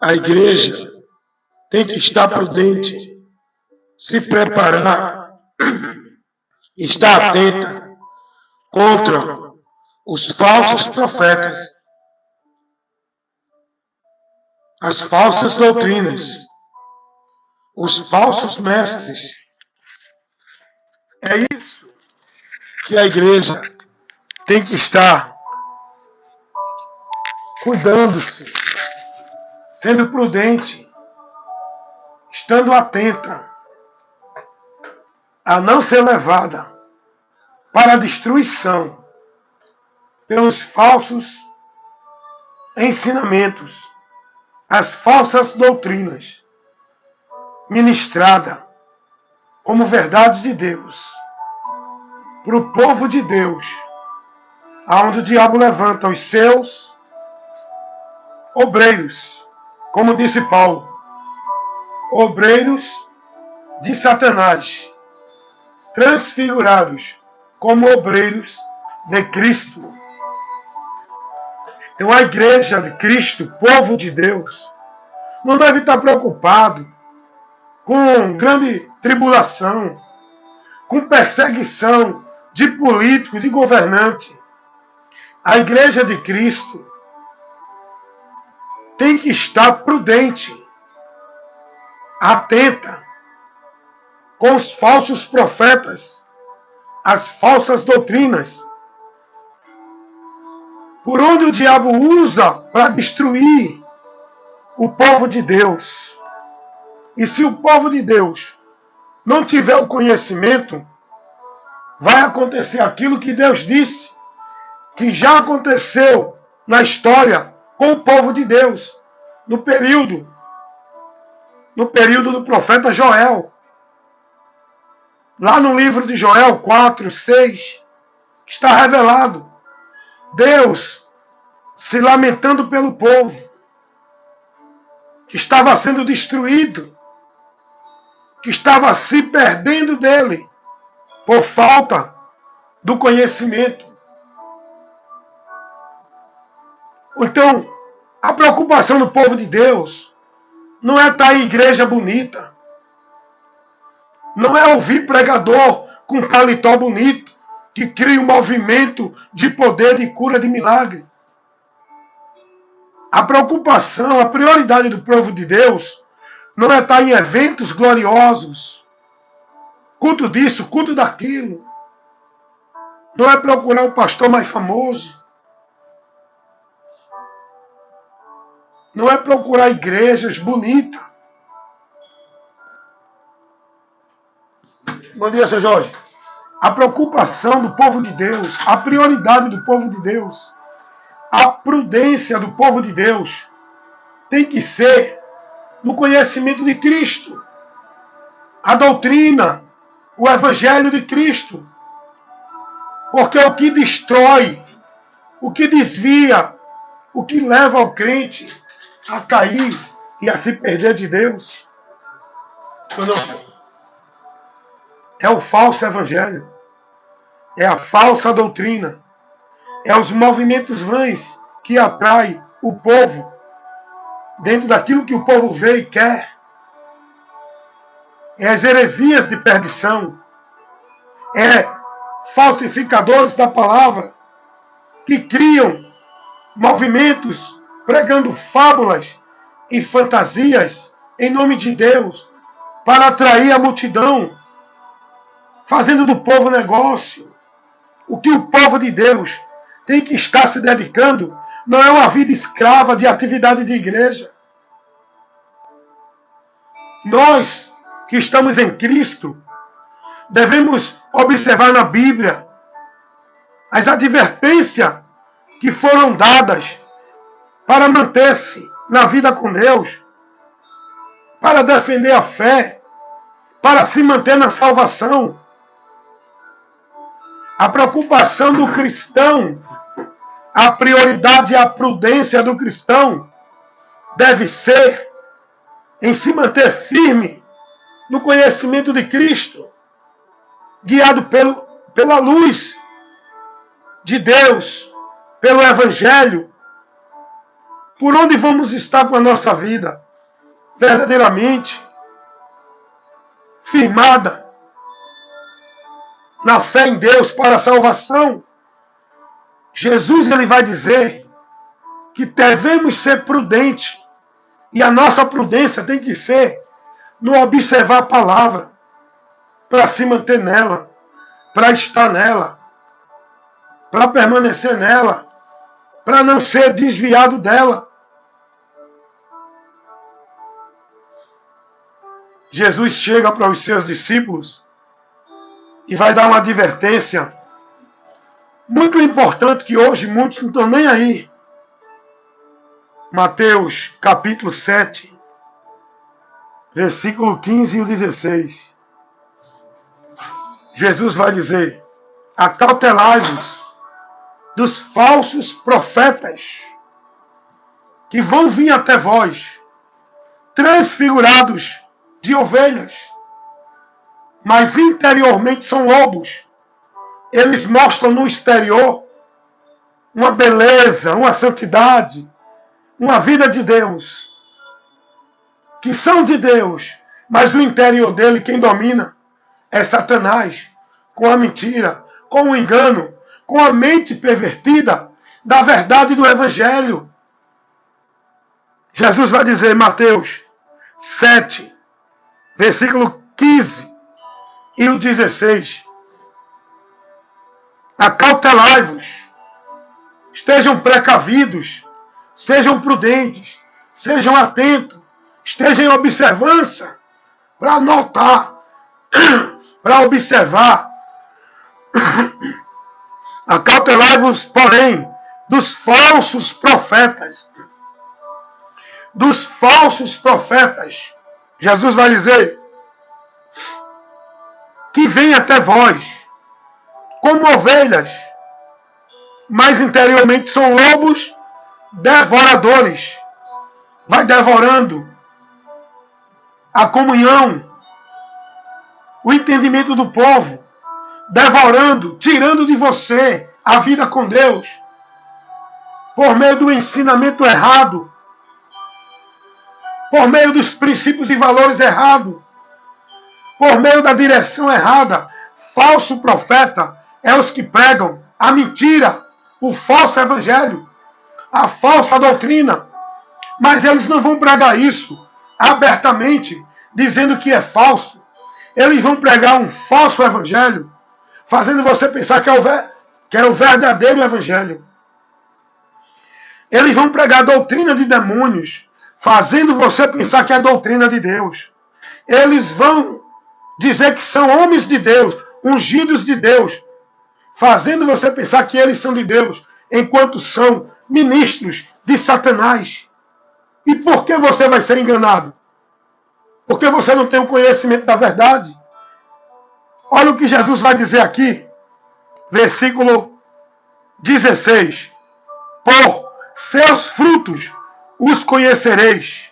A igreja tem que estar prudente, se preparar, estar atenta contra os falsos profetas, as falsas doutrinas, os falsos mestres. É isso que a igreja tem que estar cuidando-se, sendo prudente, estando atenta a não ser levada para a destruição pelos falsos ensinamentos, as falsas doutrinas ministradas como verdade de Deus para o povo de Deus, aonde o diabo levanta os seus obreiros, como disse Paulo, obreiros de Satanás, transfigurados como obreiros de Cristo. Então a igreja de Cristo, povo de Deus, não deve estar preocupado com grande tribulação, com perseguição de político, de governante. A igreja de Cristo tem que estar prudente, atenta com os falsos profetas, as falsas doutrinas, por onde o diabo usa para destruir o povo de Deus. E se o povo de Deus não tiver o conhecimento, vai acontecer aquilo que Deus disse, que já aconteceu na história com o povo de Deus, no período do profeta Joel. Lá no livro de Joel 4, 6, está revelado Deus se lamentando pelo povo que estava sendo destruído, que estava se perdendo dele por falta do conhecimento. Então, a preocupação do povo de Deus não é estar em igreja bonita, não é ouvir pregador com paletó bonito, que cria um movimento de poder, de cura, de milagre. A preocupação, a prioridade do povo de Deus não é estar em eventos gloriosos, culto disso, culto daquilo. Não é procurar o pastor mais famoso. Não é procurar igrejas bonitas. Bom dia, Sr. Jorge. A preocupação do povo de Deus, a prioridade do povo de Deus, a prudência do povo de Deus tem que ser no conhecimento de Cristo, a doutrina, o evangelho de Cristo. Porque o que destrói, o que desvia, o que leva o crente a cair e a se perder de Deus, é o falso evangelho, é a falsa doutrina, é os movimentos vãs que atraem o povo dentro daquilo que o povo vê e quer. É as heresias de perdição, é falsificadores da palavra que criam movimentos pregando fábulas e fantasias em nome de Deus para atrair a multidão, fazendo do povo negócio. O que o povo de Deus tem que estar se dedicando não é uma vida escrava de atividade de igreja. Nós que estamos em Cristo devemos observar na Bíblia as advertências que foram dadas para manter-se na vida com Deus, para defender a fé, para se manter na salvação. A preocupação do cristão, a prioridade e a prudência do cristão deve ser em se manter firme no conhecimento de Cristo, guiado pela luz de Deus, pelo Evangelho, por onde vamos estar com a nossa vida verdadeiramente firmada na fé em Deus para a salvação, Jesus ele vai dizer que devemos ser prudentes, e a nossa prudência tem que ser no observar a palavra, para se manter nela, para estar nela, para permanecer nela, para não ser desviado dela. Jesus chega para os seus discípulos e vai dar uma advertência muito importante que hoje muitos não estão nem aí. Mateus capítulo 7, versículo 15 e 16. Jesus vai dizer: acautelai-vos dos falsos profetas que vão vir até vós, transfigurados de ovelhas, mas interiormente são lobos. Eles mostram no exterior uma beleza, uma santidade, uma vida de Deus, que são de Deus, mas o interior dele, quem domina, é Satanás, com a mentira, com o engano, com a mente pervertida da verdade do Evangelho. Jesus vai dizer, Mateus 7, versículo 15 e o 16. Acautelai-vos, estejam precavidos, sejam prudentes, sejam atentos, estejam em observância, para notar, para observar. Acautelai-vos, porém, dos falsos profetas. Dos falsos profetas. Jesus vai dizer que vem até vós como ovelhas, mas interiormente são lobos devoradores. Vai devorando a comunhão, o entendimento do povo, devorando, tirando de você a vida com Deus, por meio do ensinamento errado, por meio dos princípios e valores errados, por meio da direção errada. Falso profeta é os que pregam a mentira, o falso evangelho, a falsa doutrina, mas eles não vão pregar isso abertamente, dizendo que é falso. Eles vão pregar um falso evangelho, fazendo você pensar que é o verdadeiro evangelho. Eles vão pregar doutrina de demônios, fazendo você pensar que é a doutrina de Deus. Eles vão dizer que são homens de Deus, ungidos de Deus, fazendo você pensar que eles são de Deus, enquanto são ministros de Satanás. E por que você vai ser enganado? Porque você não tem o conhecimento da verdade. Olha o que Jesus vai dizer aqui, versículo 16. Por seus frutos os conhecereis.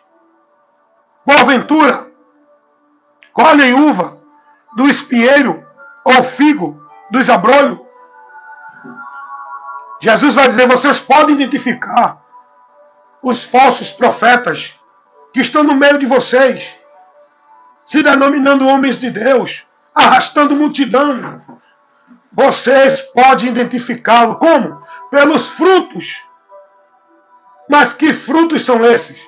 Porventura, colhem uva do espinheiro ou figo dos abrolhos? Jesus vai dizer, vocês podem identificar os falsos profetas que estão no meio de vocês, se denominando homens de Deus, arrastando multidão. Vocês podem identificá-lo como? Pelos frutos. Mas que frutos são esses?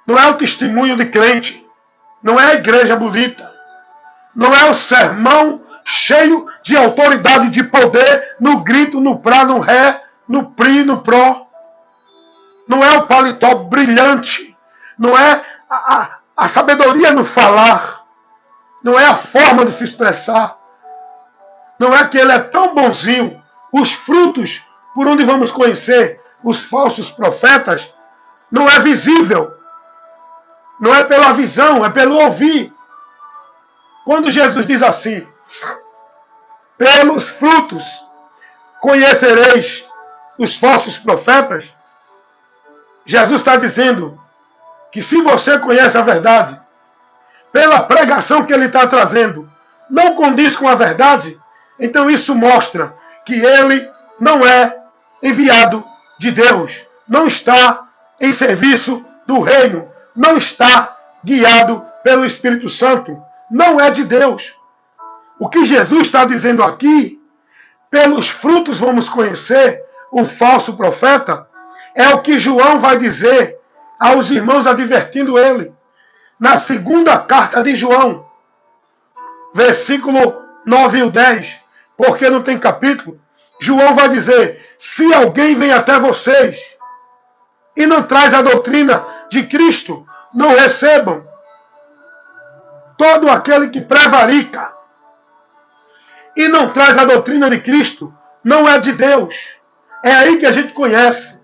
Não é o testemunho de crente, não é a igreja bonita, não é o sermão cheio de autoridade, de poder, no grito, no prá, no ré, no pri, no pró. Não é o paletó brilhante, não é a sabedoria no falar, não é a forma de se expressar, não é que ele é tão bonzinho. Os frutos, por onde vamos conhecer os falsos profetas, não é visível, não é pela visão, é pelo ouvir. Quando Jesus diz assim, pelos frutos conhecereis os falsos profetas, Jesus está dizendo que se você conhece a verdade, pela pregação que ele está trazendo, não condiz com a verdade, então isso mostra que ele não é enviado de Deus, não está em serviço do reino, não está guiado pelo Espírito Santo, não é de Deus. O que Jesus está dizendo aqui, pelos frutos vamos conhecer o falso profeta, é o que João vai dizer aos irmãos advertindo ele. Na segunda carta de João, versículo 9 e 10, porque não tem capítulo, João vai dizer, se alguém vem até vocês e não traz a doutrina de Cristo, não recebam. Todo aquele que prevarica e não traz a doutrina de Cristo, não é de Deus. É aí que a gente conhece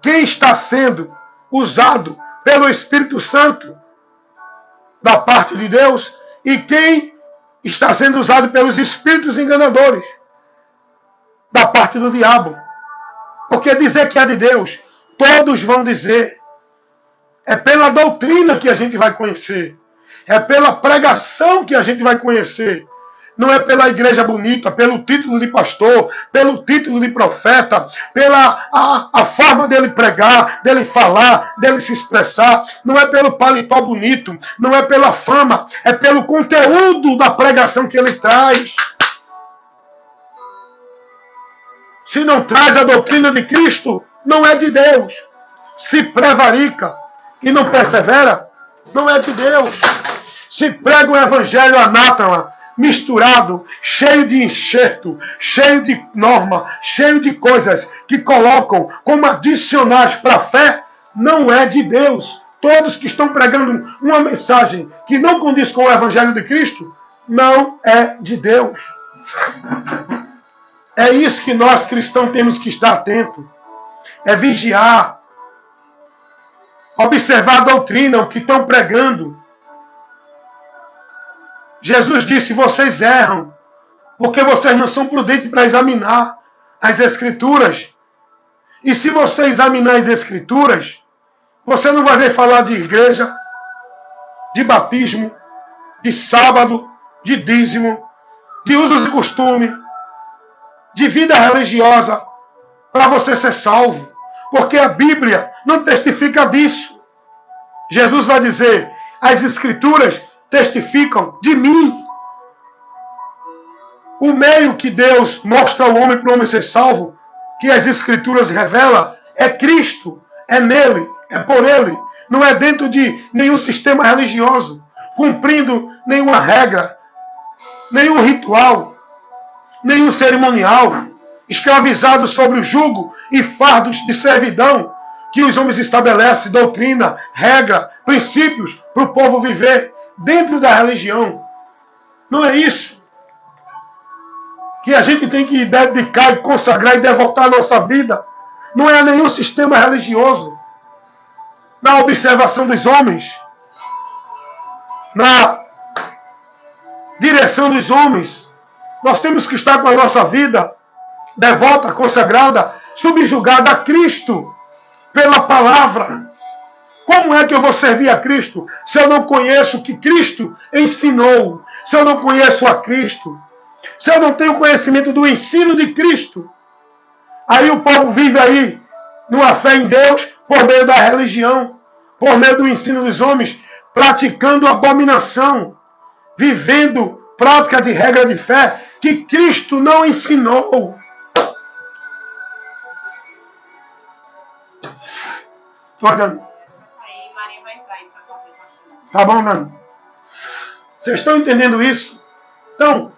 quem está sendo usado pelo Espírito Santo da parte de Deus e quem está sendo usado pelos espíritos enganadores da parte do diabo. Porque dizer que é de Deus, todos vão dizer. É pela doutrina que a gente vai conhecer. É pela pregação que a gente vai conhecer. Não é pela igreja bonita, pelo título de pastor, pelo título de profeta, pela a forma dele pregar, dele falar, dele se expressar. Não é pelo paletó bonito, não é pela fama, é pelo conteúdo da pregação que ele traz. Se não traz a doutrina de Cristo, não é de Deus. Se prevarica e não persevera, não é de Deus. Se prega o evangelho anátema, misturado, cheio de enxerto, cheio de norma, cheio de coisas que colocam como adicionais para a fé, não é de Deus. Todos que estão pregando uma mensagem que não condiz com o evangelho de Cristo, não é de Deus. É isso que nós cristãos temos que estar atentos. É vigiar, observar a doutrina, o que estão pregando. Jesus disse, vocês erram, porque vocês não são prudentes para examinar as Escrituras. E se você examinar as Escrituras, você não vai ver falar de igreja, de batismo, de sábado, de dízimo, de usos e costumes, de vida religiosa, para você ser salvo. Porque a Bíblia não testifica disso. Jesus vai dizer, as Escrituras testificam de mim. O meio que Deus mostra ao homem para o homem ser salvo, que as Escrituras revelam, é Cristo, é nele, é por ele. Não é dentro de nenhum sistema religioso, cumprindo nenhuma regra, nenhum ritual, nenhum cerimonial, escravizado sobre o jugo e fardos de servidão que os homens estabelecem, doutrina, regra, princípios para o povo viver dentro da religião. Não é isso que a gente tem que dedicar e consagrar e devotar a nossa vida. Não é nenhum sistema religioso. Na observação dos homens, na direção dos homens, nós temos que estar com a nossa vida devota, consagrada, subjugada a Cristo pela palavra. Como é que eu vou servir a Cristo se eu não conheço o que Cristo ensinou? Se eu não conheço a Cristo? Se eu não tenho conhecimento do ensino de Cristo? Aí o povo vive aí numa fé em Deus por meio da religião, por meio do ensino dos homens, praticando abominação, vivendo prática de regra de fé que Cristo não ensinou. Estou olhando. Tá bom, Nando? Vocês estão entendendo isso? Então,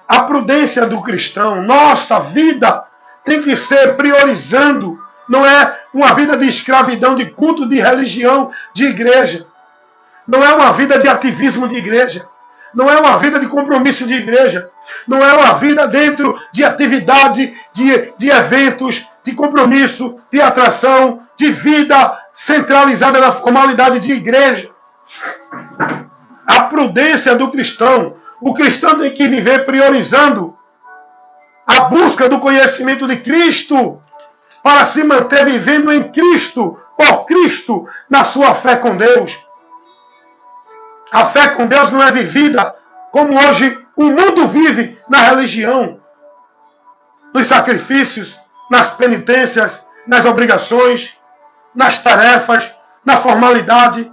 a prudência do cristão, nossa vida tem que ser priorizando. Não é uma vida de escravidão, de culto, de religião, de igreja. Não é uma vida de ativismo de igreja. Não é uma vida de compromisso de igreja. Não é uma vida dentro de atividade, de eventos, de compromisso, de atração, de vida centralizada na formalidade de igreja. A prudência do cristão. O cristão tem que viver priorizando a busca do conhecimento de Cristo para se manter vivendo em Cristo, por Cristo, na sua fé com Deus. A fé com Deus não é vivida como hoje o mundo vive na religião, nos sacrifícios, nas penitências, nas obrigações. nas tarefas, na formalidade,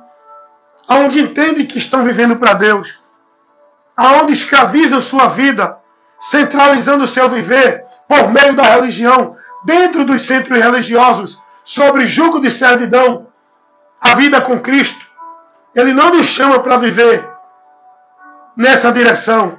aonde entendem que estão vivendo para Deus, aonde escravizam sua vida, centralizando o seu viver por meio da religião, dentro dos centros religiosos, sobre jugo de servidão, a vida com Cristo. Ele não nos chama para viver nessa direção,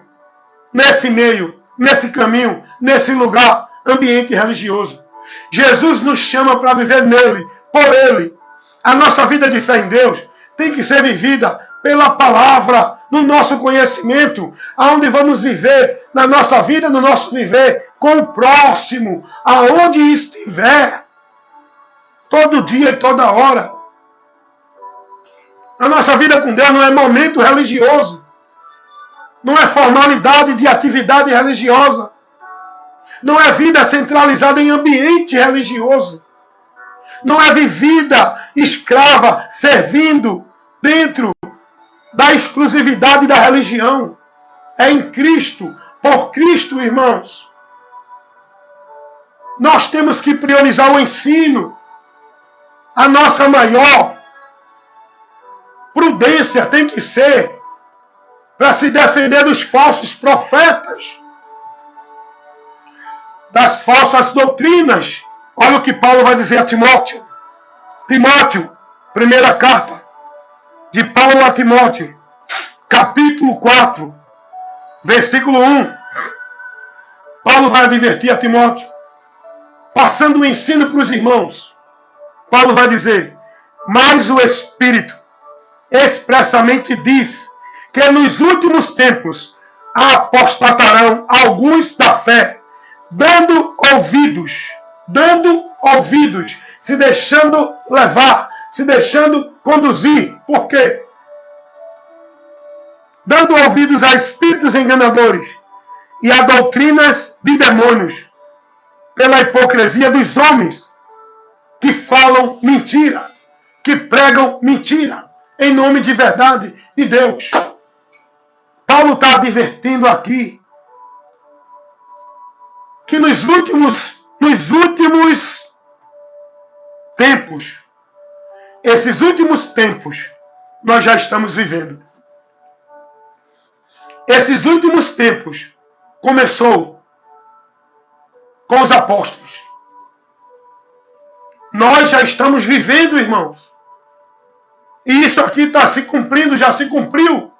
nesse meio, nesse caminho, nesse lugar, ambiente religioso. Jesus nos chama para viver nele, por ele. A nossa vida de fé em Deus tem que ser vivida pela palavra, no nosso conhecimento, aonde vamos viver na nossa vida, no nosso viver com o próximo, aonde estiver, todo dia e toda hora. A nossa vida com Deus não é momento religioso, não é formalidade de atividade religiosa, não é vida centralizada em ambiente religioso, não é vivida escrava, servindo dentro da exclusividade da religião. É em Cristo, por Cristo, irmãos. Nós temos que priorizar o ensino. A nossa maior prudência tem que ser para se defender dos falsos profetas, das falsas doutrinas. Olha o que Paulo vai dizer a Timóteo. Timóteo, primeira carta de Paulo a Timóteo, capítulo 4, versículo 1. Paulo vai advertir a Timóteo, passando o ensino para os irmãos. Paulo vai dizer: mas o Espírito expressamente diz que nos últimos tempos apostatarão alguns da fé, dando ouvidos, se deixando levar, se deixando conduzir. Por quê? Dando ouvidos a espíritos enganadores e a doutrinas de demônios, pela hipocrisia dos homens que falam mentira, que pregam mentira, em nome de verdade de Deus. Paulo está advertindo aqui que nos últimos tempos, esses últimos tempos, nós já estamos vivendo. Esses últimos tempos começou com os apóstolos. Nós já estamos vivendo, irmãos. E isso aqui está se cumprindo, já se cumpriu.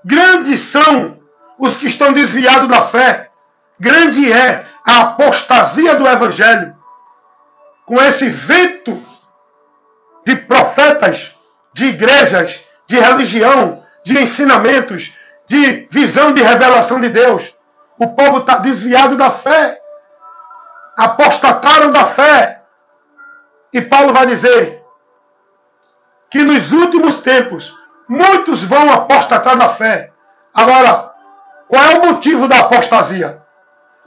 Grandes são os que estão desviados da fé. Grande é a apostasia do Evangelho. Com esse vento de profetas, de igrejas, de religião, de ensinamentos, de visão de revelação de Deus. O povo está desviado da fé. Apostataram da fé. E Paulo vai dizer que nos últimos tempos muitos vão apostatar da fé. Agora, qual é o motivo da apostasia?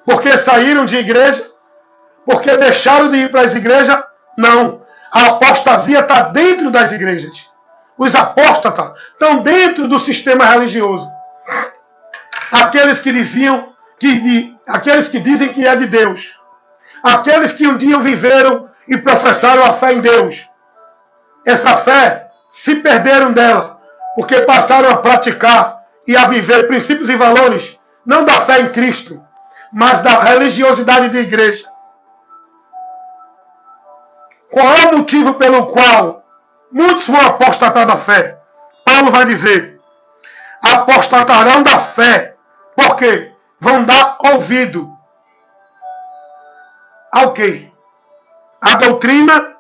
Porque saíram de igreja? Porque deixaram de ir para as igrejas? Não. A apostasia está dentro das igrejas. Os apóstatas estão dentro do sistema religioso. Aqueles que dizem que é de Deus. Aqueles que um dia viveram e professaram a fé em Deus. Essa fé se perderam dela, porque passaram a praticar e a viver princípios e valores, não da fé em Cristo, mas da religiosidade de igreja. Qual é o motivo pelo qual muitos vão apostatar da fé? Paulo vai dizer: apostatarão da fé, porque vão dar ouvido ao quê? A doutrina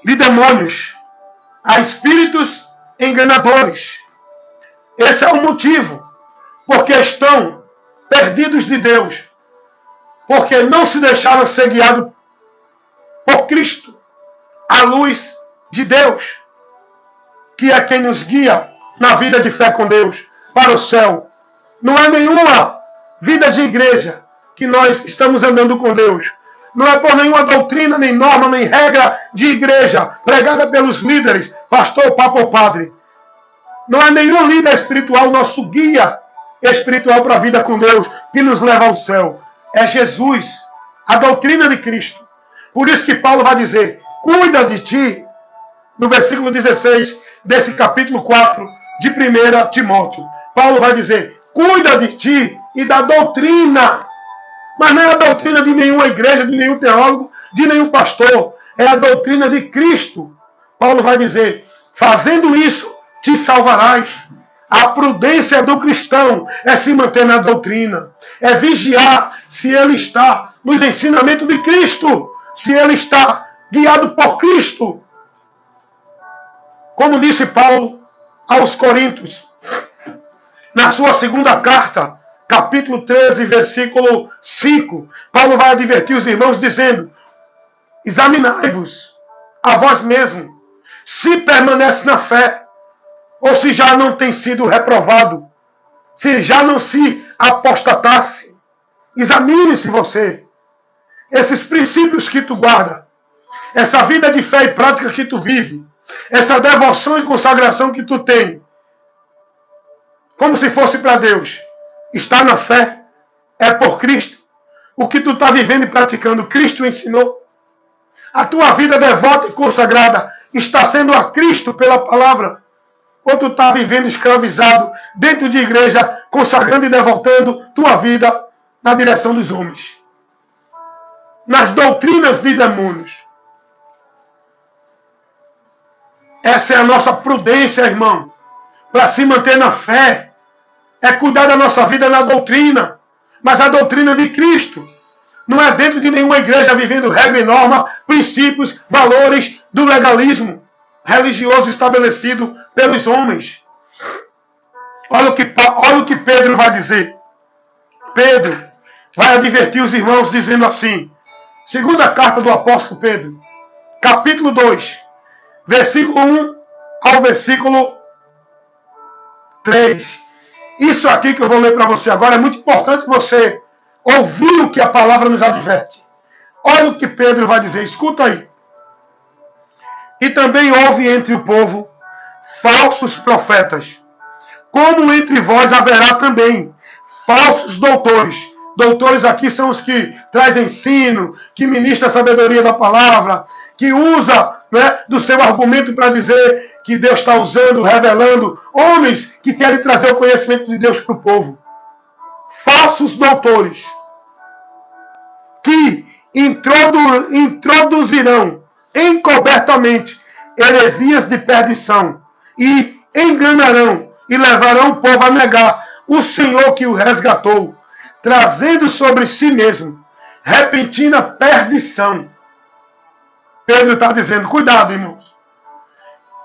de demônios, a espíritos enganadores. Esse é o motivo, porque estão perdidos de Deus, porque não se deixaram ser guiados por Cristo, a luz de Deus, que é quem nos guia na vida de fé com Deus, para o céu. Não é nenhuma vida de igreja que nós estamos andando com Deus. Não é por nenhuma doutrina, nem norma, nem regra de igreja pregada pelos líderes, pastor, papa ou padre. Não é nenhum líder espiritual, nosso guia espiritual para a vida com Deus, que nos leva ao céu. É Jesus, a doutrina de Cristo. Por isso que Paulo vai dizer, cuida de ti, no versículo 16 desse capítulo 4 de 1 Timóteo. Paulo vai dizer, cuida de ti e da doutrina. Mas não é a doutrina de nenhuma igreja, de nenhum teólogo, de nenhum pastor. É a doutrina de Cristo. Paulo vai dizer, fazendo isso, te salvarás. A prudência do cristão é se manter na doutrina. É vigiar se ele está nos ensinamentos de Cristo. Se ele está guiado por Cristo. Como disse Paulo aos Coríntios, na sua segunda carta, capítulo 13, versículo 5, Paulo vai advertir os irmãos dizendo, examinai-vos a vós mesmos, se permanece na fé, ou se já não tem sido reprovado, se já não se apostatasse. Examine-se você. Esses princípios que tu guarda, essa vida de fé e prática que tu vive, essa devoção e consagração que tu tem, como se fosse para Deus, está na fé, é por Cristo. O que tu está vivendo e praticando, Cristo ensinou. A tua vida devota e consagrada está sendo a Cristo pela palavra. Ou tu está vivendo escravizado dentro de igreja, consagrando e devotando tua vida na direção dos homens. Nas doutrinas de demônios. Essa é a nossa prudência, irmão. Para se manter na fé. É cuidar da nossa vida na doutrina. Mas a doutrina de Cristo. Não é dentro de nenhuma igreja vivendo regra e norma, princípios, valores do legalismo religioso estabelecido pelos homens. Olha o que Pedro vai dizer. Pedro vai advertir os irmãos dizendo assim, segunda carta do apóstolo Pedro, capítulo 2, versículo 1 ao versículo 3. Isso aqui que eu vou ler para você agora é muito importante você ouvir o que a palavra nos adverte. Olha o que Pedro vai dizer, escuta aí. E também houve entre o povo falsos profetas, como entre vós haverá também falsos doutores. Doutores aqui são os que trazem ensino, que ministram a sabedoria da palavra, que usa, né, do seu argumento para dizer que Deus está usando, revelando, homens que querem trazer o conhecimento de Deus para o povo. Falsos doutores, que introduzirão encobertamente heresias de perdição e enganarão e levarão o povo a negar o Senhor que o resgatou, trazendo sobre si mesmo repentina perdição. Pedro está dizendo, cuidado, irmãos.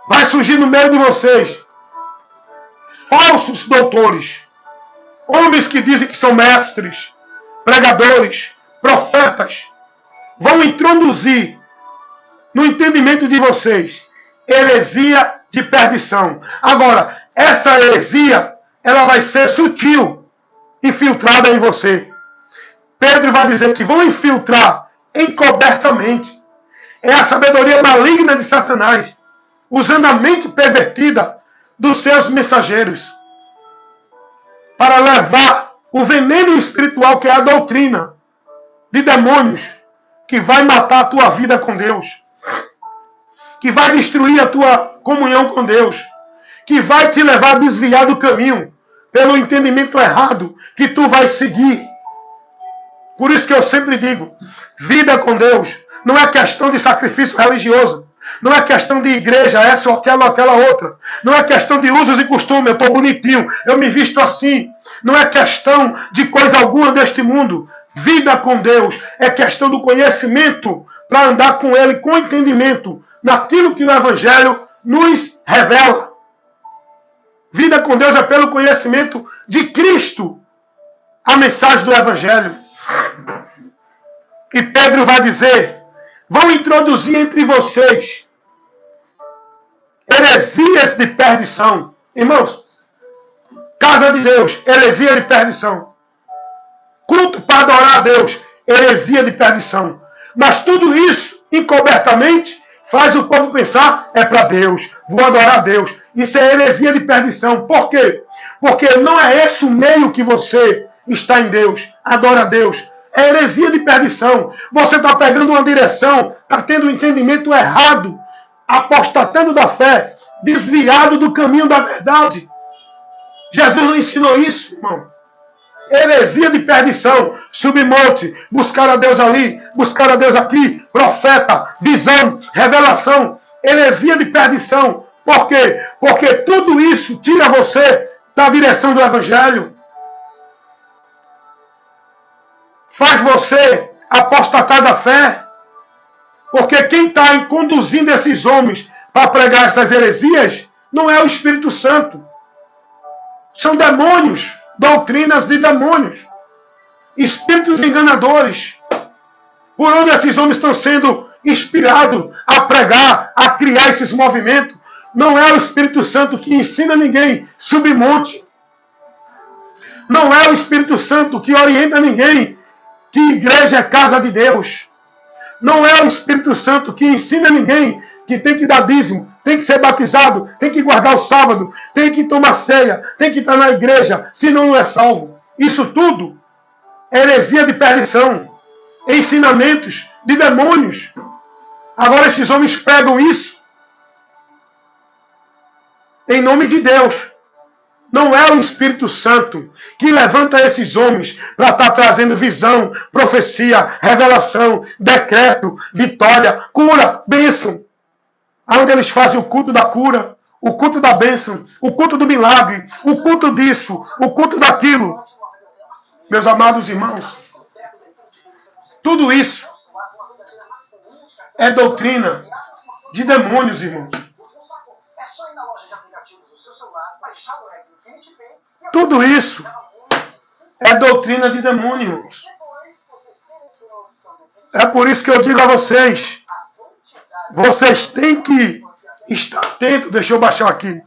Vai surgir no meio de vocês falsos doutores, homens que dizem que são mestres, pregadores, profetas, vão introduzir no entendimento de vocês heresia de perdição. Agora, essa heresia, ela vai ser sutil, infiltrada em você. Pedro vai dizer que vão infiltrar encobertamente. É a sabedoria maligna de Satanás, usando a mente pervertida dos seus mensageiros, para levar o veneno espiritual que é a doutrina de demônios, que vai matar a tua vida com Deus, que vai destruir a tua comunhão com Deus, que vai te levar a desviar do caminho, pelo entendimento errado que tu vai seguir. Por isso que eu sempre digo, vida com Deus não é questão de sacrifício religioso, não é questão de igreja, essa ou aquela outra, não é questão de usos e costumes, eu estou bonitinho, eu me visto assim, não é questão de coisa alguma deste mundo. Vida com Deus é questão do conhecimento, para andar com Ele com entendimento, naquilo que o Evangelho nos revela. Vida com Deus é pelo conhecimento de Cristo, a mensagem do Evangelho. E Pedro vai dizer, vão introduzir entre vocês heresias de perdição. Irmãos, casa de Deus, heresia de perdição. Culto para adorar a Deus, heresia de perdição. Mas tudo isso, encobertamente, faz o povo pensar, é para Deus, vou adorar a Deus. Isso é heresia de perdição. Por quê? Porque não é esse o meio que você está em Deus, adora a Deus. É heresia de perdição. Você está pegando uma direção, está tendo um entendimento errado, apostatando da fé, desviado do caminho da verdade. Jesus não ensinou isso, irmão. Heresia de perdição, submonte, buscar a Deus ali, buscar a Deus aqui, profeta, visão, revelação, heresia de perdição. Por quê? Porque tudo isso tira você da direção do Evangelho. Faz você apostatar da fé. Porque quem está conduzindo esses homens para pregar essas heresias não é o Espírito Santo. São demônios, doutrinas de demônios, espíritos enganadores, por onde esses homens estão sendo inspirados a pregar, a criar esses movimentos. Não é o Espírito Santo que ensina ninguém submonte. Não é o Espírito Santo que orienta ninguém que igreja é casa de Deus. Não é o Espírito Santo que ensina ninguém que tem que dar dízimo, tem que ser batizado, tem que guardar o sábado, tem que tomar ceia, tem que estar na igreja, senão não é salvo. Isso tudo é heresia de perdição, ensinamentos de demônios. Agora esses homens pregam isso em nome de Deus. Não é o Espírito Santo que levanta esses homens para estar trazendo visão, profecia, revelação, decreto, vitória, cura, bênção. Onde eles fazem o culto da cura, o culto da bênção, o culto do milagre, o culto disso, o culto daquilo. Meus amados irmãos, tudo isso é doutrina de demônios, irmãos. Tudo isso é doutrina de demônios. É por isso que eu digo a vocês, vocês têm que estar atentos. Deixa eu baixar aqui.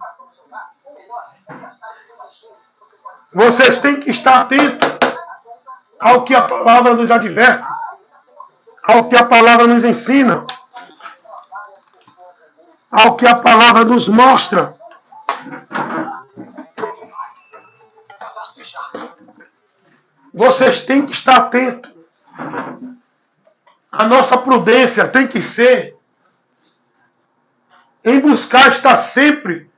Vocês têm que estar atentos ao que a palavra nos adverte, ao que a palavra nos ensina, ao que a palavra nos mostra. Vocês têm que estar atentos. A nossa prudência tem que ser em buscar estar sempre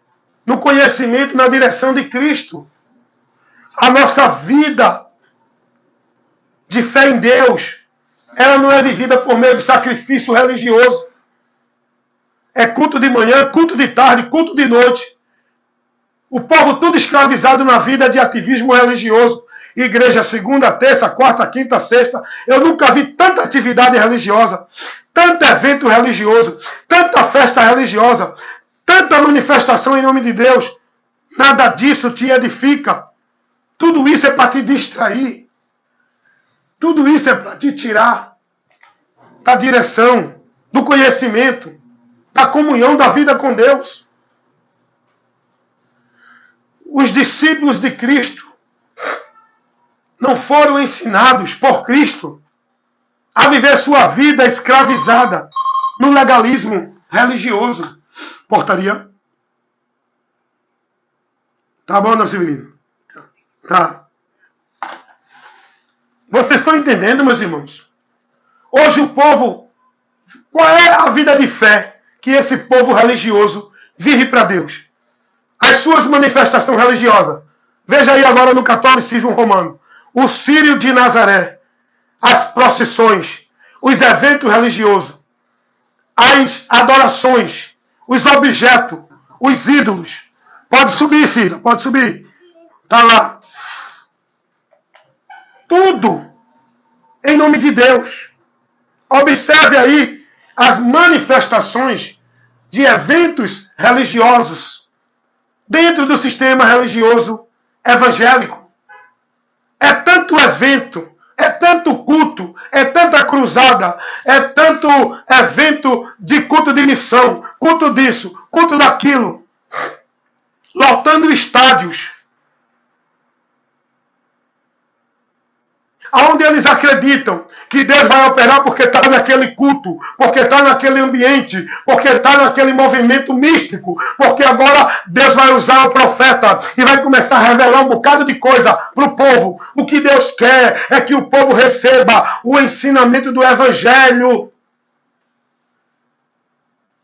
no conhecimento, na direção de Cristo. A nossa vida de fé em Deus, ela não é vivida por meio de sacrifício religioso. É culto de manhã, culto de tarde, culto de noite. O povo tudo escravizado na vida de ativismo religioso. Igreja segunda, terça, quarta, quinta, sexta. Eu nunca vi tanta atividade religiosa, tanto evento religioso, tanta festa religiosa, tanta manifestação em nome de Deus. Nada disso te edifica. Tudo isso é para te distrair. Tudo isso é para te tirar da direção, do conhecimento, da comunhão da vida com Deus. Os discípulos de Cristo não foram ensinados por Cristo a viver sua vida escravizada no legalismo religioso. Portaria? Tá bom, não, Severino? Tá. Vocês estão entendendo, meus irmãos? Hoje o povo, qual é a vida de fé que esse povo religioso vive para Deus? As suas manifestações religiosas. Veja aí agora no catolicismo romano. O Círio de Nazaré, as procissões, os eventos religiosos, as adorações, os objetos, os ídolos. Pode subir, Círio, pode subir. Está lá. Tudo em nome de Deus. Observe aí as manifestações de eventos religiosos dentro do sistema religioso evangélico. É tanto evento, é tanto culto, é tanta cruzada, é tanto evento de culto de missão, culto disso, culto daquilo, lotando estádios. Aonde eles acreditam que Deus vai operar porque está naquele culto, porque está naquele ambiente, porque está naquele movimento místico, porque agora Deus vai usar o profeta e vai começar a revelar um bocado de coisa para o povo. O que Deus quer é que o povo receba o ensinamento do Evangelho.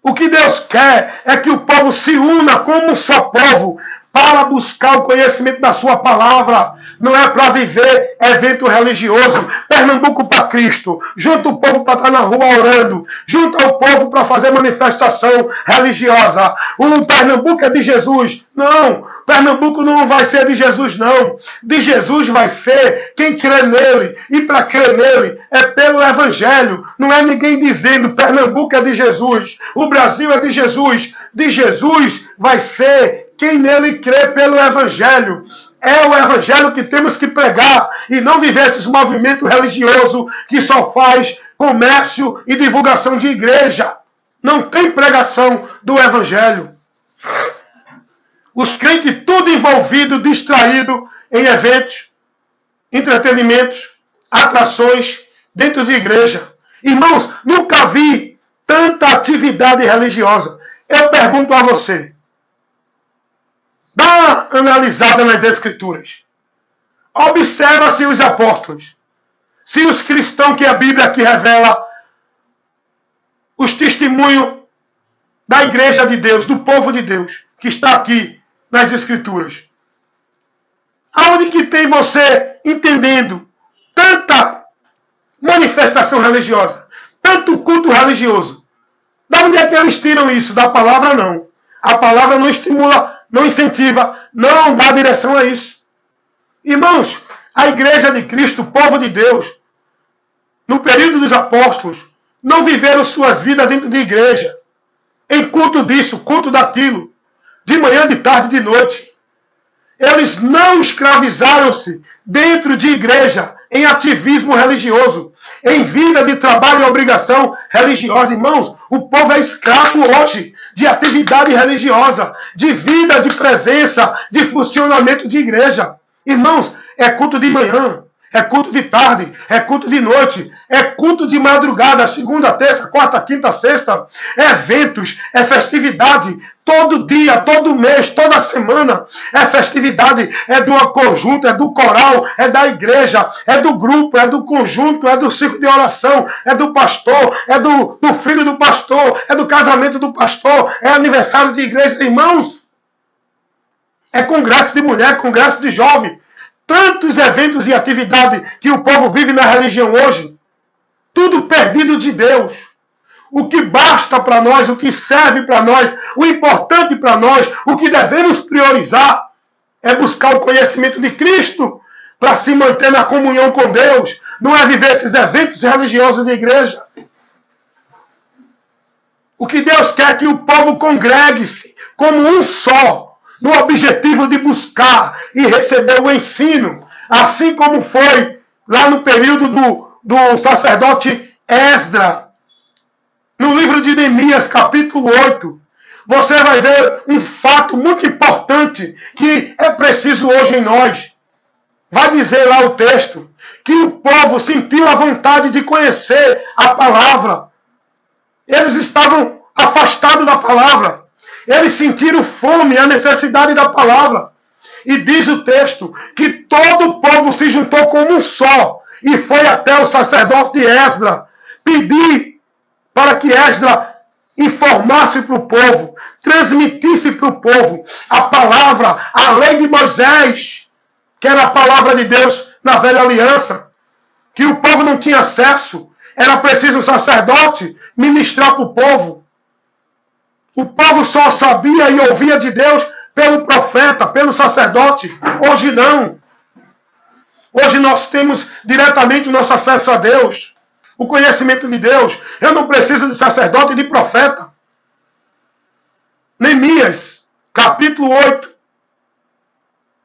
O que Deus quer é que o povo se una como um só povo para buscar o conhecimento da sua palavra. Não é para viver evento religioso. Pernambuco para Cristo. Junta o povo para estar na rua orando. Junta o povo para fazer manifestação religiosa. O Pernambuco é de Jesus. Não. Pernambuco não vai ser de Jesus, não. De Jesus vai ser quem crê nele. E para crer nele é pelo Evangelho. Não é ninguém dizendo Pernambuco é de Jesus. O Brasil é de Jesus. De Jesus vai ser quem nele crê pelo Evangelho. É o Evangelho que temos que pregar e não viver esses movimentos religiosos que só faz comércio e divulgação de igreja. Não tem pregação do Evangelho. Os crentes tudo envolvido, distraído em eventos, entretenimentos, atrações dentro de igreja. Irmãos, nunca vi tanta atividade religiosa. Eu pergunto a você. Dá uma analisada nas Escrituras. Observa se os apóstolos, se os cristãos que a Bíblia aqui revela, os testemunhos da igreja de Deus, do povo de Deus, que está aqui nas Escrituras. Aonde que tem você entendendo tanta manifestação religiosa, tanto culto religioso? Da onde é que eles tiram isso? Da palavra não. A palavra não estimula, não incentiva, não dá direção a isso. Irmãos, a igreja de Cristo, o povo de Deus, no período dos apóstolos, não viveram suas vidas dentro de igreja, em culto disso, culto daquilo, de manhã, de tarde, de noite. Eles não escravizaram-se dentro de igreja, em ativismo religioso, em vida de trabalho e obrigação religiosa. Irmãos, o povo é escravo hoje de atividade religiosa, de vida de presença, de funcionamento de igreja. Irmãos, é culto de manhã, é culto de tarde, é culto de noite, é culto de madrugada, segunda, terça, quarta, quinta, sexta, é eventos, é festividade, todo dia, todo mês, toda semana, é festividade, é do conjunto, é do coral, é da igreja, é do grupo, é do conjunto, é do círculo de oração, é do pastor, é do filho do pastor, é do casamento do pastor, é aniversário de igreja, irmãos, é congresso de mulher, congresso de jovem, tantos eventos e atividades que o povo vive na religião hoje, tudo perdido de Deus. O que basta para nós, o que serve para nós, o importante para nós, o que devemos priorizar é buscar o conhecimento de Cristo para se manter na comunhão com Deus. Não é viver esses eventos religiosos de igreja. O que Deus quer é que o povo congregue-se como um só, no objetivo de buscar e receber o ensino, assim como foi lá no período do sacerdote Esdras. No livro de Neemias, capítulo 8, você vai ver um fato muito importante que é preciso hoje em nós. Vai dizer lá o texto que o povo sentiu a vontade de conhecer a palavra. Eles estavam afastados da palavra. Eles sentiram fome, a necessidade da palavra. E diz o texto que todo o povo se juntou como um só e foi até o sacerdote Esdras pedir para que Esdras informasse para o povo, transmitisse para o povo a palavra, a lei de Moisés, que era a palavra de Deus na velha aliança, que o povo não tinha acesso, era preciso o sacerdote ministrar para o povo. O povo só sabia e ouvia de Deus pelo profeta, pelo sacerdote. Hoje não. Hoje nós temos diretamente o nosso acesso a Deus, o conhecimento de Deus. Eu não preciso de sacerdote e de profeta. Neemias, capítulo 8.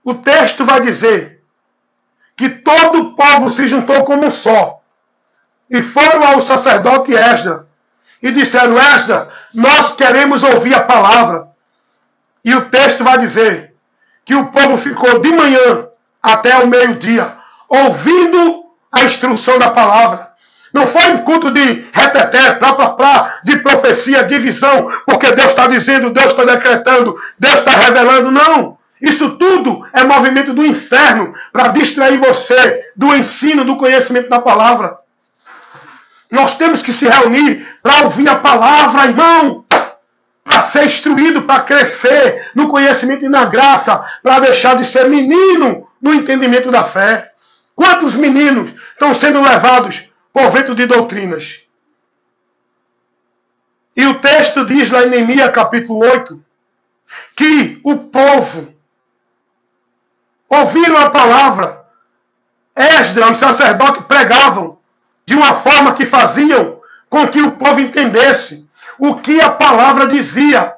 O texto vai dizer que todo o povo se juntou como um só. E foram ao sacerdote Esdras e disseram: Esdras, nós queremos ouvir a palavra. E o texto vai dizer que o povo ficou de manhã até o meio-dia, ouvindo a instrução da palavra. Não foi um culto de reteté, de profecia, de visão, porque Deus está dizendo, Deus está decretando, Deus está revelando. Não. Isso tudo é movimento do inferno para distrair você do ensino, do conhecimento da palavra. Nós temos que se reunir para ouvir a palavra, irmão. Para ser instruído, para crescer no conhecimento e na graça, para deixar de ser menino no entendimento da fé. Quantos meninos estão sendo levados por vento de doutrinas? E o texto diz lá em Neemias capítulo 8, que o povo ouviram a palavra. Esdras, os sacerdotes, pregavam de uma forma que faziam com que o povo entendesse o que a palavra dizia.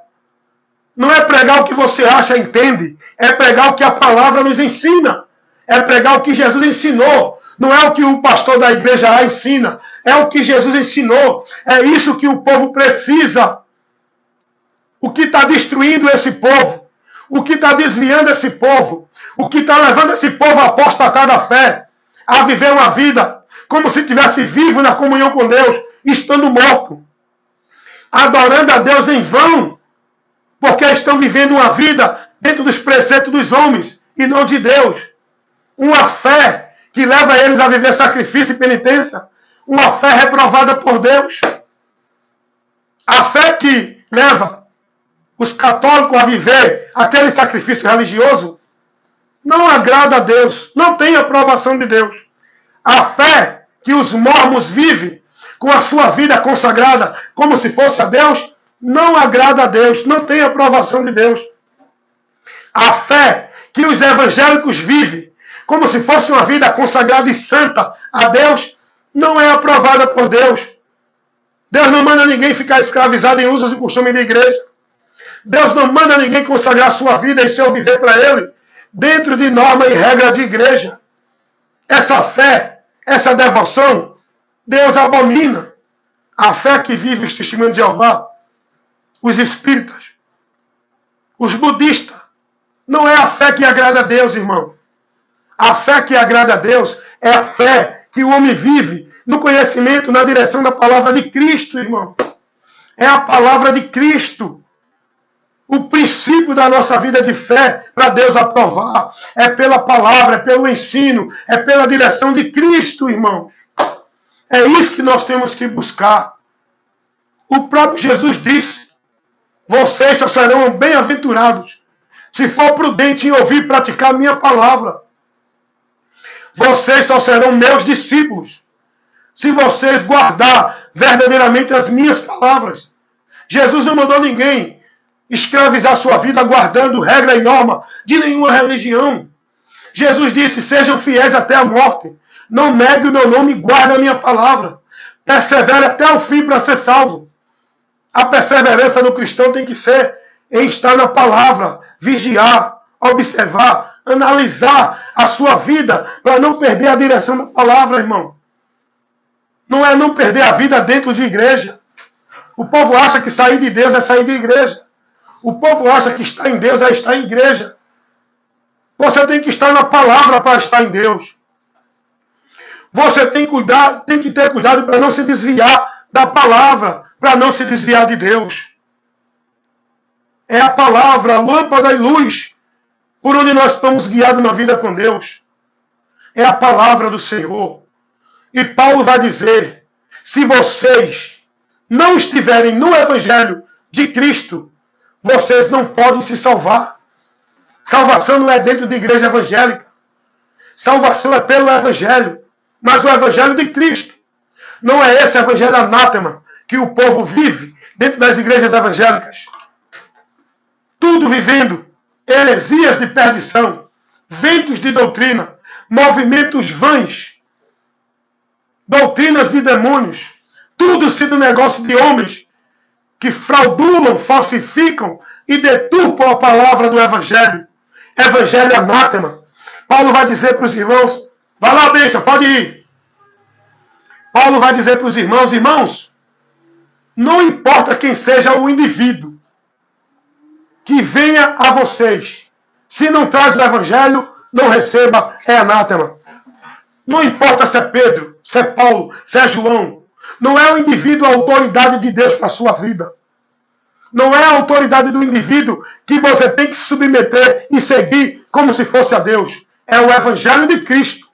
Não é pregar o que você acha e entende, é pregar o que a palavra nos ensina. É pregar o que Jesus ensinou. Não é o que o pastor da igreja A ensina, é o que Jesus ensinou. É isso que o povo precisa. O que está destruindo esse povo, o que está desviando esse povo, o que está levando esse povo a apostatar da fé, a viver uma vida como se estivesse vivo na comunhão com Deus, estando morto, adorando a Deus em vão, porque estão vivendo uma vida dentro dos preceitos dos homens e não de Deus. Uma fé que leva eles a viver sacrifício e penitência, uma fé reprovada por Deus. A fé que leva os católicos a viver aquele sacrifício religioso não agrada a Deus, não tem aprovação de Deus. A fé que os mormons vivem com a sua vida consagrada como se fosse a Deus, não agrada a Deus, não tem aprovação de Deus. A fé que os evangélicos vivem como se fosse uma vida consagrada e santa a Deus, não é aprovada por Deus. Deus não manda ninguém ficar escravizado em usos e costumes de igreja. Deus não manda ninguém consagrar sua vida e seu viver para Ele dentro de norma e regra de igreja. Essa fé, essa devoção, Deus abomina. A fé que vive os testemunhos de Jeová, os espíritas, os budistas, não é a fé que agrada a Deus, irmão. A fé que agrada a Deus é a fé que o homem vive no conhecimento, na direção da palavra de Cristo, irmão. É a palavra de Cristo. O princípio da nossa vida de fé para Deus aprovar é pela palavra, é pelo ensino, é pela direção de Cristo, irmão. É isso que nós temos que buscar. O próprio Jesus disse: vocês só serão bem-aventurados se for prudente em ouvir e praticar a minha palavra. Vocês só serão meus discípulos se vocês guardar verdadeiramente as minhas palavras. Jesus não mandou ninguém escravizar sua vida guardando regra e norma de nenhuma religião. Jesus disse: sejam fiéis até a morte. Não negue o meu nome e guarde a minha palavra. Persevere até o fim para ser salvo. A perseverança do cristão tem que ser em estar na palavra, vigiar, observar, analisar a sua vida para não perder a direção da palavra, irmão. Não é não perder a vida dentro de igreja. O povo acha que sair de Deus é sair de igreja. O povo acha que estar em Deus é estar em igreja. Você tem que estar na palavra para estar em Deus. Você tem que ter cuidado para não se desviar da palavra, para não se desviar de Deus. É a palavra, lâmpada e luz, por onde nós estamos guiados na vida com Deus. É a palavra do Senhor. E Paulo vai dizer: se vocês não estiverem no Evangelho de Cristo, vocês não podem se salvar. Salvação não é dentro de igreja evangélica. Salvação é pelo Evangelho. Mas o Evangelho de Cristo. Não é esse Evangelho anátema que o povo vive dentro das igrejas evangélicas. Tudo vivendo heresias de perdição, ventos de doutrina, movimentos vãs, doutrinas de demônios, tudo sendo negócio de homens que fraudulam, falsificam e deturpam a palavra do Evangelho. Evangelho anátema. Paulo vai dizer para os irmãos: vai lá, bênção, pode ir. Paulo vai dizer para os irmãos: irmãos, não importa quem seja o indivíduo que venha a vocês, se não traz o Evangelho, não receba, é anátema. Não importa se é Pedro, se é Paulo, se é João. Não é o indivíduo a autoridade de Deus para a sua vida. Não é a autoridade do indivíduo que você tem que se submeter e seguir como se fosse a Deus. É o Evangelho de Cristo.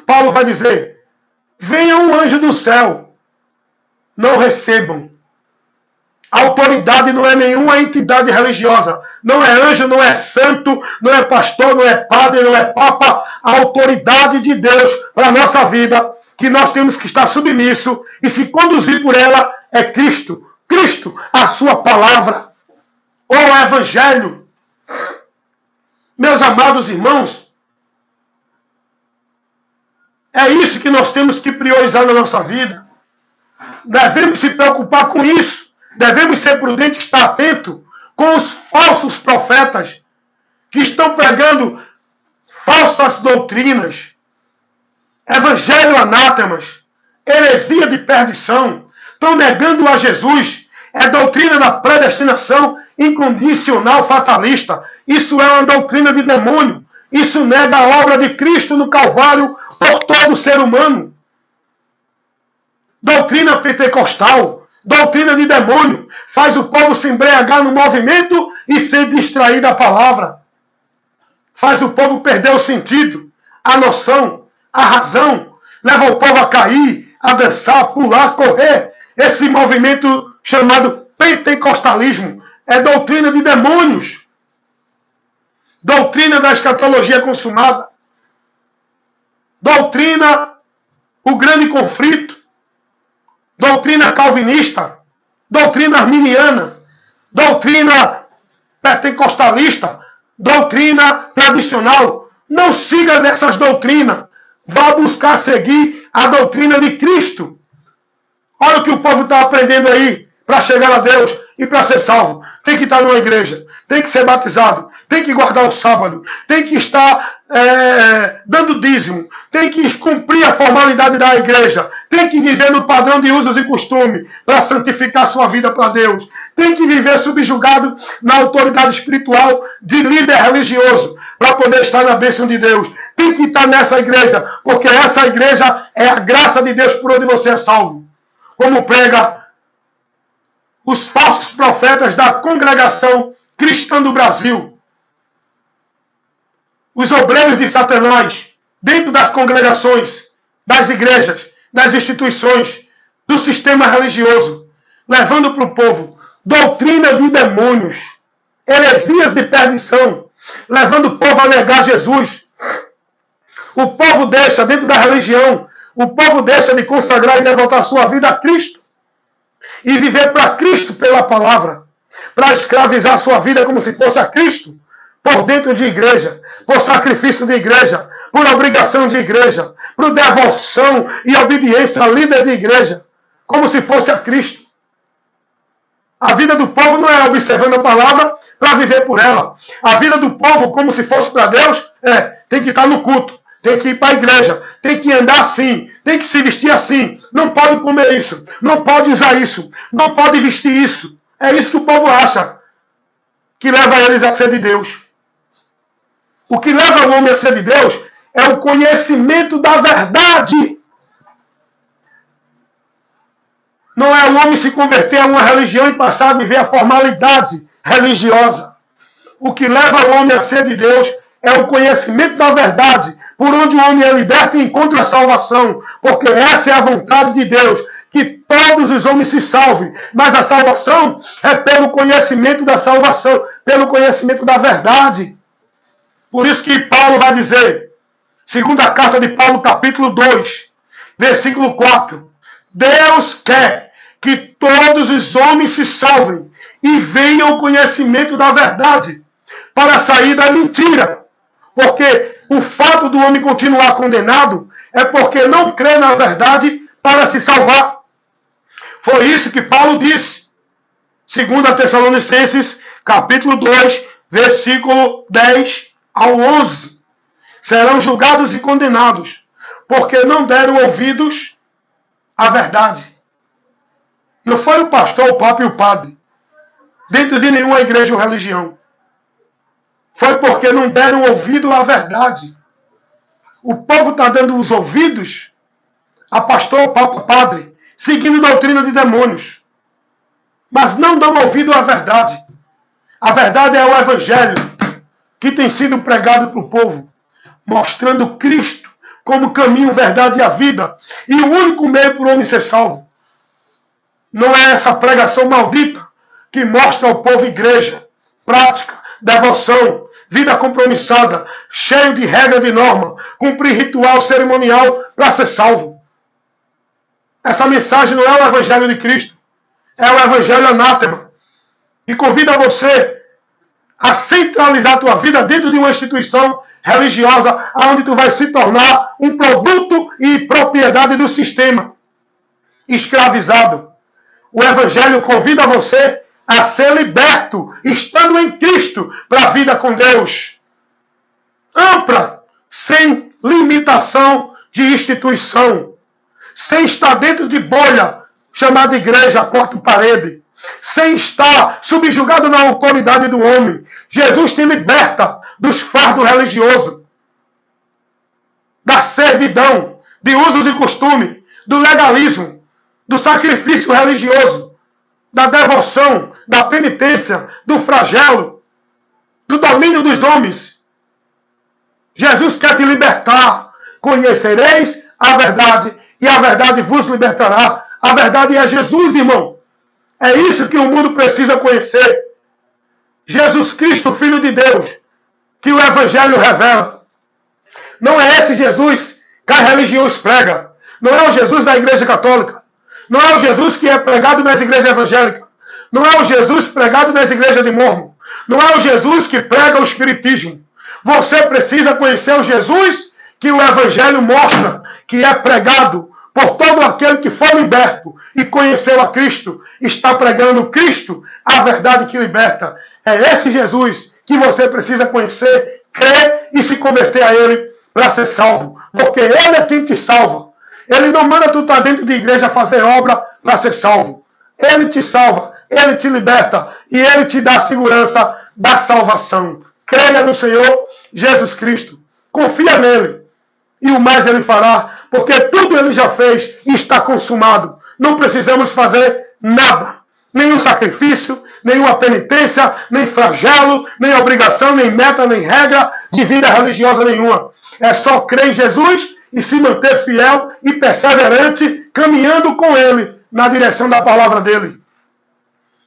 Paulo vai dizer, venha um anjo do céu, não recebam. A autoridade não é nenhuma entidade religiosa. Não é anjo, não é santo, não é pastor, não é padre, não é papa. A autoridade de Deus para a nossa vida, que nós temos que estar submisso e se conduzir por ela, é Cristo. Cristo, a sua palavra, ou o Evangelho. Meus amados irmãos, é isso que nós temos que priorizar na nossa vida. Devemos se preocupar com isso. Devemos ser prudentes, estar atento com os falsos profetas que estão pregando falsas doutrinas, evangelho anátemas, heresia de perdição, estão negando a Jesus. É doutrina da predestinação incondicional fatalista. Isso é uma doutrina de demônio. Isso nega a obra de Cristo no Calvário por todo ser humano. Doutrina pentecostal, doutrina de demônio, faz o povo se embriagar no movimento e ser distraído da palavra. Faz o povo perder o sentido, a noção, a razão. Leva o povo a cair, a dançar, pular, correr. Esse movimento chamado pentecostalismo é doutrina de demônios. Doutrina da escatologia consumada. Doutrina, o grande conflito. Doutrina calvinista, doutrina arminiana, doutrina pentecostalista, doutrina tradicional. Não siga nessas doutrinas. Vá buscar seguir a doutrina de Cristo. Olha o que o povo está aprendendo aí para chegar a Deus e para ser salvo. Tem que estar numa igreja, tem que ser batizado, tem que guardar o sábado, tem que estar dando dízimo, tem que cumprir a formalidade da igreja, tem que viver no padrão de usos e costumes para santificar sua vida para Deus, tem que viver subjugado na autoridade espiritual de líder religioso para poder estar na bênção de Deus. Tem que estar nessa igreja, porque essa igreja é a graça de Deus por onde você é salvo. Como prega os falsos profetas da congregação cristã do Brasil. Os obreiros de Satanás, dentro das congregações, das igrejas, das instituições, do sistema religioso, levando para o povo doutrina de demônios, heresias de perdição, levando o povo a negar Jesus. O povo deixa, dentro da religião, o povo deixa de consagrar e devotar sua vida a Cristo e viver para Cristo pela palavra, para escravizar sua vida como se fosse a Cristo, por dentro de igreja, por sacrifício de igreja, por obrigação de igreja, por devoção e obediência a líder de igreja, como se fosse a Cristo. A vida do povo não é observando a palavra para viver por ela. A vida do povo, como se fosse para Deus, tem que estar no culto, tem que ir para a igreja, tem que andar assim, tem que se vestir assim, não pode comer isso, não pode usar isso, não pode vestir isso. É isso que o povo acha que leva eles a ser de Deus. O que leva o homem a ser de Deus é o conhecimento da verdade. Não é o homem se converter a uma religião e passar a viver a formalidade religiosa. O que leva o homem a ser de Deus é o conhecimento da verdade, por onde o homem é liberto e encontra a salvação. Porque essa é a vontade de Deus, que todos os homens se salvem. Mas a salvação é pelo conhecimento da salvação, pelo conhecimento da verdade. Por isso que Paulo vai dizer, segunda carta de Paulo, capítulo 2, versículo 4. Deus quer que todos os homens se salvem e venham ao conhecimento da verdade, para sair da mentira. Porque o fato do homem continuar condenado é porque não crê na verdade para se salvar. Foi isso que Paulo disse. 2 Tessalonicenses, capítulo 2, versículo 10 ao 11. Serão julgados e condenados, porque não deram ouvidos à verdade. Não foi o pastor, o papa e o padre, dentro de nenhuma igreja ou religião. Foi porque não deram ouvido à verdade. O povo está dando os ouvidos a pastor, papa, padre, seguindo doutrina de demônios. Mas não dão ouvido à verdade. A verdade é o evangelho que tem sido pregado para o povo, mostrando Cristo como caminho, verdade e a vida, e o único meio para o homem ser salvo. Não é essa pregação maldita que mostra ao povo igreja, prática, devoção, vida compromissada, cheio de regra de norma, cumprir ritual cerimonial para ser salvo. Essa mensagem não é o evangelho de Cristo, é o evangelho anátema. E convida você a centralizar a tua vida dentro de uma instituição religiosa, onde tu vai se tornar um produto e propriedade do sistema, escravizado. O evangelho convida você a ser liberto, estando em Cristo, para a vida com Deus. Ampla, sem limitação de instituição, sem estar dentro de bolha, chamada igreja, quarta parede, sem estar subjugado na autoridade do homem. Jesus te liberta dos fardos religiosos, da servidão, de usos e costumes, do legalismo, do sacrifício religioso, da devoção, da penitência, do flagelo, do domínio dos homens. Jesus quer te libertar. Conhecereis a verdade e a verdade vos libertará. A verdade é Jesus, irmão. É isso que o mundo precisa conhecer. Jesus Cristo, Filho de Deus, que o Evangelho revela. Não é esse Jesus que a religião prega. Não é o Jesus da Igreja Católica. Não é o Jesus que é pregado nas igrejas evangélicas. Não é o Jesus pregado nas igrejas de Mormon. Não é o Jesus que prega o Espiritismo. Você precisa conhecer o Jesus que o Evangelho mostra, que é pregado por todo aquele que foi liberto e conheceu a Cristo, está pregando Cristo, a verdade que liberta. É esse Jesus que você precisa conhecer, crer e se converter a Ele para ser salvo. Porque Ele é quem te salva. Ele não manda tu estar dentro de igreja fazer obra para ser salvo. Ele te salva, Ele te liberta e Ele te dá a segurança da salvação. Creia no Senhor Jesus Cristo. Confia nele. E o mais Ele fará. Porque tudo Ele já fez e está consumado. Não precisamos fazer nada. Nenhum sacrifício, nenhuma penitência, nem flagelo, nem obrigação, nem meta, nem regra de vida religiosa nenhuma. É só crer em Jesus e se manter fiel e perseverante, caminhando com Ele na direção da palavra dEle.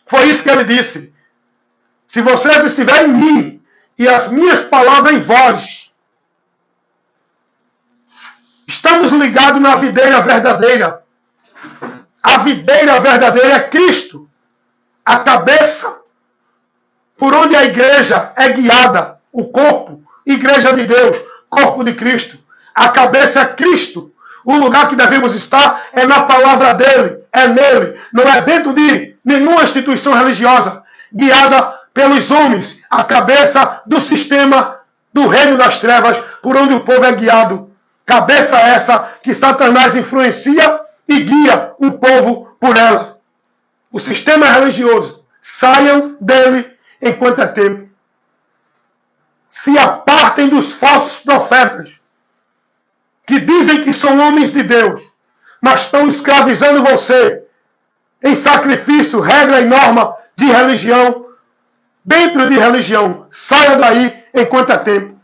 Foi isso que Ele disse. Se vocês estiverem em mim e as minhas palavras em vós, estamos ligados na videira verdadeira. A videira verdadeira é Cristo. A cabeça por onde a igreja é guiada. O corpo, igreja de Deus, corpo de Cristo. A cabeça é Cristo. O lugar que devemos estar é na palavra dele, é nele. Não é dentro de nenhuma instituição religiosa guiada pelos homens. A cabeça do sistema do reino das trevas por onde o povo é guiado. Cabeça essa que Satanás influencia e guia o povo por ela. O sistema religioso. Saiam dele enquanto é tempo. Se apartem dos falsos profetas que dizem que são homens de Deus, mas estão escravizando você em sacrifício, regra e norma de religião, dentro de religião. Saia daí enquanto é tempo.